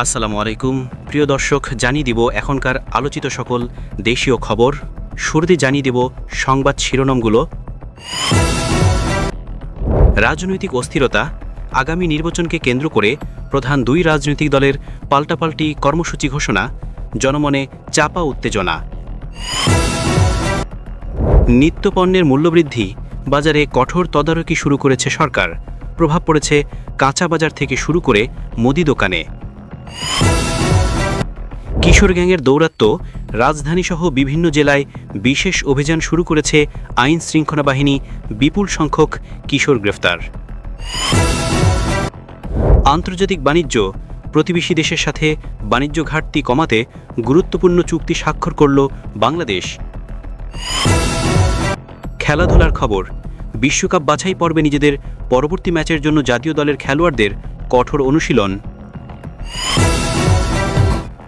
আসসালামু আলাইকুম প্রিয় দর্শক, জানিয়ে দিব এখনকার আলোচিত সকল দেশীয় খবর। শুরুতে জানিয়ে দেব সংবাদ শিরোনামগুলো। রাজনৈতিক অস্থিরতা, আগামী নির্বাচনকে কেন্দ্র করে প্রধান দুই রাজনৈতিক দলের পাল্টাপাল্টি কর্মসূচি ঘোষণা, জনমনে চাপা উত্তেজনা। নিত্যপণ্যের মূল্যবৃদ্ধি, বাজারে কঠোর তদারকি শুরু করেছে সরকার, প্রভাব পড়েছে কাঁচা বাজার থেকে শুরু করে মুদি দোকানে। কিশোর গ্যাংয়ের দৌরাত্ম্য, রাজধানীসহ বিভিন্ন জেলায় বিশেষ অভিযান শুরু করেছে আইন শৃঙ্খলা বাহিনী, বিপুল সংখ্যক কিশোর গ্রেফতার। আন্তর্জাতিক বাণিজ্য, প্রতিবেশী দেশের সাথে বাণিজ্য ঘাটতি কমাতে গুরুত্বপূর্ণ চুক্তি স্বাক্ষর করল বাংলাদেশ। খেলাধুলার খবর, বিশ্বকাপ বাছাই পর্বে নিজেদের পরবর্তী ম্যাচের জন্য জাতীয় দলের খেলোয়াড়দের কঠোর অনুশীলন।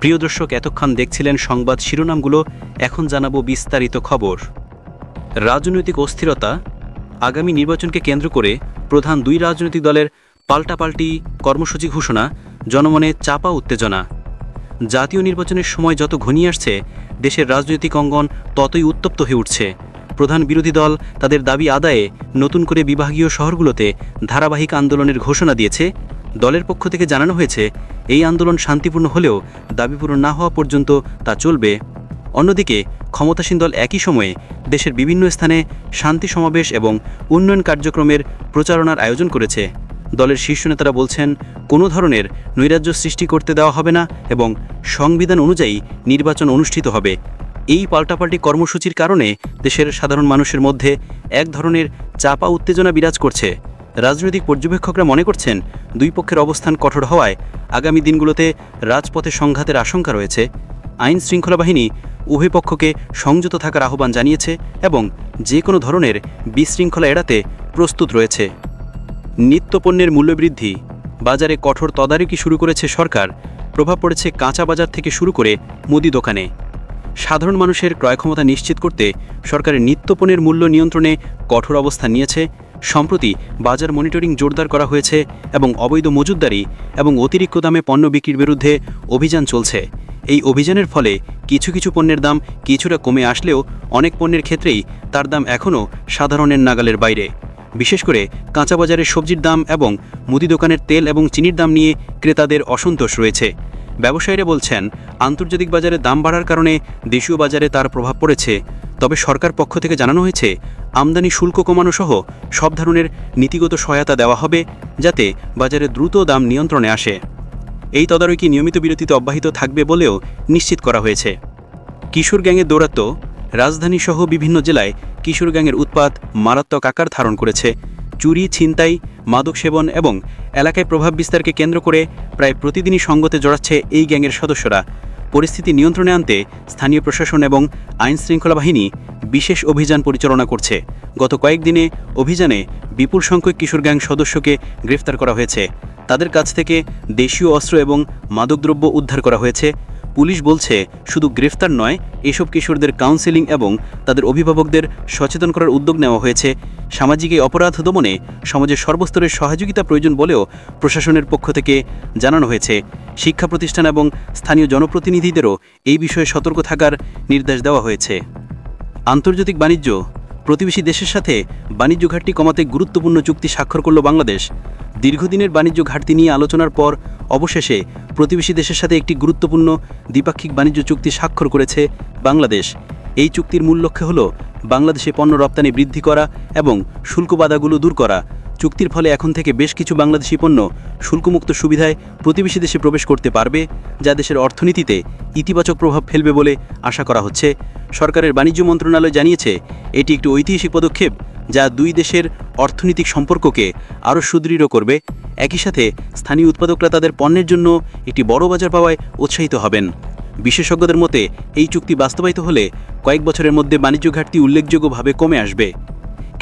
প্রিয় দর্শক, এতক্ষণ দেখছিলেন সংবাদ শিরোনামগুলো, এখন জানাবো বিস্তারিত খবর। রাজনৈতিক অস্থিরতা, আগামী নির্বাচনকে কেন্দ্র করে প্রধান দুই রাজনৈতিক দলের পাল্টাপাল্টি কর্মসূচি ঘোষণা, জনমনে চাপা উত্তেজনা। জাতীয় নির্বাচনের সময় যত ঘনিয়ে আসছে, দেশের রাজনৈতিক অঙ্গন ততই উত্তপ্ত হয়ে উঠছে। প্রধান বিরোধী দল তাদের দাবি আদায়ে নতুন করে বিভাগীয় শহরগুলোতে ধারাবাহিক আন্দোলনের ঘোষণা দিয়েছে। দলের পক্ষ থেকে জানানো হয়েছে, এই আন্দোলন শান্তিপূর্ণ হলেও দাবি পূরণ না হওয়া পর্যন্ত তা চলবে। অন্যদিকে ক্ষমতাসীন দল একই সময়ে দেশের বিভিন্ন স্থানে শান্তি সমাবেশ এবং উন্নয়ন কার্যক্রমের প্রচারণার আয়োজন করেছে। দলের শীর্ষ নেতারা বলছেন, কোনো ধরনের নৈরাজ্য সৃষ্টি করতে দেওয়া হবে না এবং সংবিধান অনুযায়ী নির্বাচন অনুষ্ঠিত হবে। এই পাল্টাপাল্টি কর্মসূচির কারণে দেশের সাধারণ মানুষের মধ্যে এক ধরনের চাপা উত্তেজনা বিরাজ করছে। রাজনৈতিক পর্যবেক্ষকরা মনে করছেন, দুই পক্ষের অবস্থান কঠোর হওয়ায় আগামী দিনগুলোতে রাজপথে সংঘাতের আশঙ্কা রয়েছে। আইন শৃঙ্খলা বাহিনী উভয় পক্ষকে সংযত থাকার আহ্বান জানিয়েছে এবং যে কোনো ধরনের বিশৃঙ্খলা এড়াতে প্রস্তুত রয়েছে। নিত্যপণ্যের মূল্যবৃদ্ধি, বাজারে কঠোর তদারকি শুরু করেছে সরকার, প্রভাব পড়েছে কাঁচা বাজার থেকে শুরু করে মুদি দোকানে। সাধারণ মানুষের ক্রয় ক্ষমতা নিশ্চিত করতে সরকারের নিত্যপণ্যের মূল্য নিয়ন্ত্রণে কঠোর অবস্থান নিয়েছে। সম্প্রতি বাজার মনিটরিং জোরদার করা হয়েছে এবং অবৈধ মজুতদারি এবং অতিরিক্ত দামে পণ্য বিক্রির বিরুদ্ধে অভিযান চলছে। এই অভিযানের ফলে কিছু কিছু পণ্যের দাম কিছুটা কমে আসলেও অনেক পণ্যের ক্ষেত্রেই তার দাম এখনও সাধারণের নাগালের বাইরে। বিশেষ করে কাঁচা বাজারের সবজির দাম এবং মুদি দোকানের তেল এবং চিনির দাম নিয়ে ক্রেতাদের অসন্তোষ রয়েছে। ব্যবসায়ীরা বলছেন, আন্তর্জাতিক বাজারে দাম বাড়ার কারণে দেশীয় বাজারে তার প্রভাব পড়েছে। তবে সরকার পক্ষ থেকে জানানো হয়েছে, আমদানি শুল্ক কমানো সহ সব ধরনের নীতিগত সহায়তা দেওয়া হবে, যাতে বাজারে দ্রুত দাম নিয়ন্ত্রণে আসে। এই তদারকি নিয়মিত বিরতিতে অব্যাহত থাকবে বলেও নিশ্চিত করা হয়েছে। কিশোর গ্যাংয়ের দৌরাত্ম্য, রাজধানীসহ বিভিন্ন জেলায় কিশোর গ্যাংয়ের উৎপাত মারাত্মক আকার ধারণ করেছে। চুরি, ছিনতাই, মাদক সেবন এবং এলাকায় প্রভাব বিস্তারকে কেন্দ্র করে প্রায় প্রতিদিনই সঙ্গতে জড়াচ্ছে এই গ্যাংয়ের সদস্যরা। পরিস্থিতি নিয়ন্ত্রণে আনতে স্থানীয় প্রশাসন এবং আইন শৃঙ্খলা বাহিনী বিশেষ অভিযান পরিচালনা করছে। গত কয়েকদিনে অভিযানে বিপুল সংখ্যক কিশোর গ্যাং সদস্যকে গ্রেফতার করা হয়েছে। তাদের কাছ থেকে দেশীয় অস্ত্র এবং মাদকদ্রব্য উদ্ধার করা হয়েছে। পুলিশ বলছে, শুধু গ্রেফতার নয়, এসব কিশোরদের কাউন্সেলিং এবং তাদের অভিভাবকদের সচেতন করার উদ্যোগ নেওয়া হয়েছে। সামাজিক এই অপরাধ দমনে সমাজের সর্বস্তরের সহযোগিতা প্রয়োজন বলেও প্রশাসনের পক্ষ থেকে জানানো হয়েছে। শিক্ষা প্রতিষ্ঠান এবং স্থানীয় জনপ্রতিনিধিদেরও এই বিষয়ে সতর্ক থাকার নির্দেশ দেওয়া হয়েছে। আন্তর্জাতিক বাণিজ্য, প্রতিবেশী দেশের সাথে বাণিজ্য ঘাটতি কমাতে গুরুত্বপূর্ণ চুক্তি স্বাক্ষর করল বাংলাদেশ। দীর্ঘদিনের বাণিজ্য ঘাটতি নিয়ে আলোচনার পর অবশেষে প্রতিবেশী দেশের সাথে একটি গুরুত্বপূর্ণ দ্বিপাক্ষিক বাণিজ্য চুক্তি স্বাক্ষর করেছে বাংলাদেশ। এই চুক্তির মূল লক্ষ্য হল বাংলাদেশে পণ্য রপ্তানি বৃদ্ধি করা এবং শুল্ক বাধাগুলো দূর করা। চুক্তির ফলে এখন থেকে বেশ কিছু বাংলাদেশি পণ্য শুল্কমুক্ত সুবিধায় প্রতিবেশী দেশে প্রবেশ করতে পারবে, যা দেশের অর্থনীতিতে ইতিবাচক প্রভাব ফেলবে বলে আশা করা হচ্ছে। সরকারের বাণিজ্য মন্ত্রণালয় জানিয়েছে, এটি একটি ঐতিহাসিক পদক্ষেপ যা দুই দেশের অর্থনৈতিক সম্পর্ককে আরও সুদৃঢ় করবে। একই সাথে স্থানীয় উৎপাদকরা তাদের পণ্যের জন্য একটি বড় বাজার পাওয়ায় উৎসাহিত হবেন। বিশেষজ্ঞদের মতে, এই চুক্তি বাস্তবায়িত হলে কয়েক বছরের মধ্যে বাণিজ্য ঘাটতি উল্লেখযোগ্যভাবে কমে আসবে।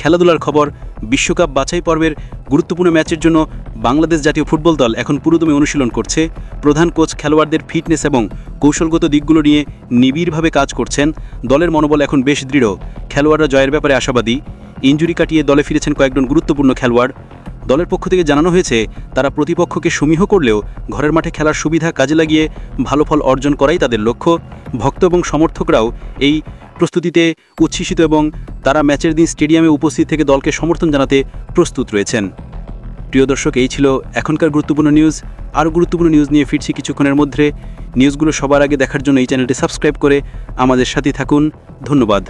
খেলাধুলার খবর, বিশ্বকাপ বাছাই পর্বের গুরুত্বপূর্ণ ম্যাচের জন্য বাংলাদেশ জাতীয় ফুটবল দল এখন পুরোদমে অনুশীলন করছে। প্রধান কোচ খেলোয়াড়দের ফিটনেস এবং কৌশলগত দিকগুলো নিয়ে নিবিড়ভাবে কাজ করছেন। দলের মনোবল এখন বেশ দৃঢ়। খেলোয়াড়রা জয়ের ব্যাপারে আশাবাদী। ইনজুরি কাটিয়ে দলে ফিরেছেন কয়েকজন গুরুত্বপূর্ণ খেলোয়াড়। দলের পক্ষ থেকে জানানো হয়েছে তারা প্রতিপক্ষকে সমীহ করলেও ঘরের মাঠে খেলার সুবিধা কাজে লাগিয়ে ভালো ফল অর্জন করাই তাদের লক্ষ্য। ভক্ত এবং সমর্থকরাও এই প্রস্তুতিতে উচ্ছ্বসিত এবং তারা ম্যাচের দিন স্টেডিয়ামে উপস্থিত থেকে দলকে সমর্থন জানাতে প্রস্তুত রয়েছেন। প্রিয় দর্শক, এই ছিল এখনকার গুরুত্বপূর্ণ নিউজ। আরও গুরুত্বপূর্ণ নিউজ নিয়ে ফিরছি কিছুক্ষণের মধ্যে। নিউজগুলো সবার আগে দেখার জন্য এই চ্যানেলটি সাবস্ক্রাইব করে আমাদের সাথে থাকুন। ধন্যবাদ।